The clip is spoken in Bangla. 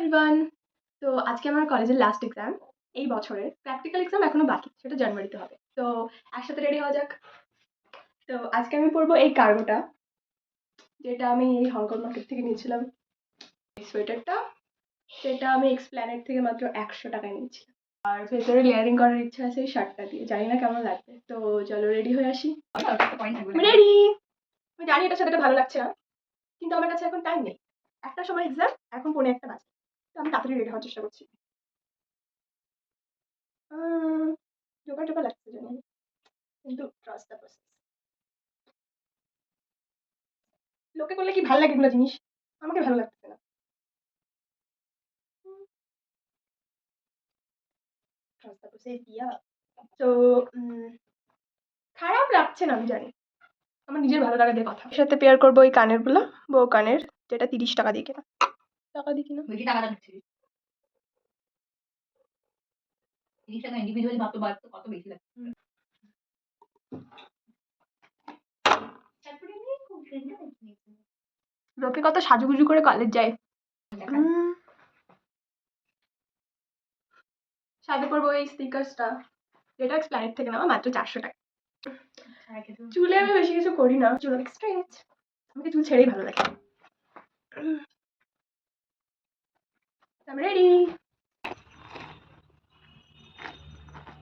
এভরিওয়ান। তো আজকে আমার কলেজের লাস্ট এক্সাম। এই বছরের প্র্যাকটিক্যাল এক্সাম এখনো বাকি, সেটা জানুয়ারিতে হবে। তো একসাথে রেডি হওয়া যাক। তো আজকে আমি পরবো এই কার্গোটা, যেটা আমি এই হংকং মার্কেট থেকে নিয়েছিলাম। এই সোয়েটারটা, সেটা আমি এক্সপ্ল্যানেট থেকে মাত্র 100 টাকায় নিয়েছি। আর ভেতরে লেয়ারিং করার ইচ্ছা আছে এই শার্টটা দিয়ে, জানি না কেমন লাগবে। তো চলো রেডি হয়ে আসি। রেডি। আমি জানি এটা সাথে ভালো লাগছে না, কিন্তু আমার কাছে এখন টাইম নেই। একটা সময় এক্সাম, এখন 1:45 বাজে। তো আমি তাড়াতাড়ি রেডি হওয়ার চেষ্টা করছি। জোগাড় টোগাড় লাগছে জানি, কিন্তু ট্রাস্ট দ্য প্রসেস। লোকে করলে কি ভালো লাগে এগুলো জিনিস, আমাকে ভালো লাগতেছে না। ট্রাস্ট দ্য প্রসেস দিয়া। তো খারাপ লাগছে না, আমি জানি। আমার নিজের ভালো লাগা দিয়ে কথা। এর সাথে পেয়ার করবো এই কানের গুলো, বউ কানের, যেটা 30 টাকা দিয়ে কেনা। টাকা দিয়ে কিনা, বেশি টাকা লাগছে। 30 টাকা ইন্ডিভিজুয়ালি মাত্র বাড়তো, কত বেশি লাগছে। লোকে কত সাজুগুজু করে কলেজ যায়। সাথে পরবো এই স্টিকার্সটা, যেটা এক্সপ্ল্যানেট থেকে নেওয়া, মাত্র 400 টাকা। চুলে আমি বেশি কিছু করি না, চুল অনেক স্ট্রেচ, আমাকে চুল ছেড়েই ভালো লাগে। আমি রেডি।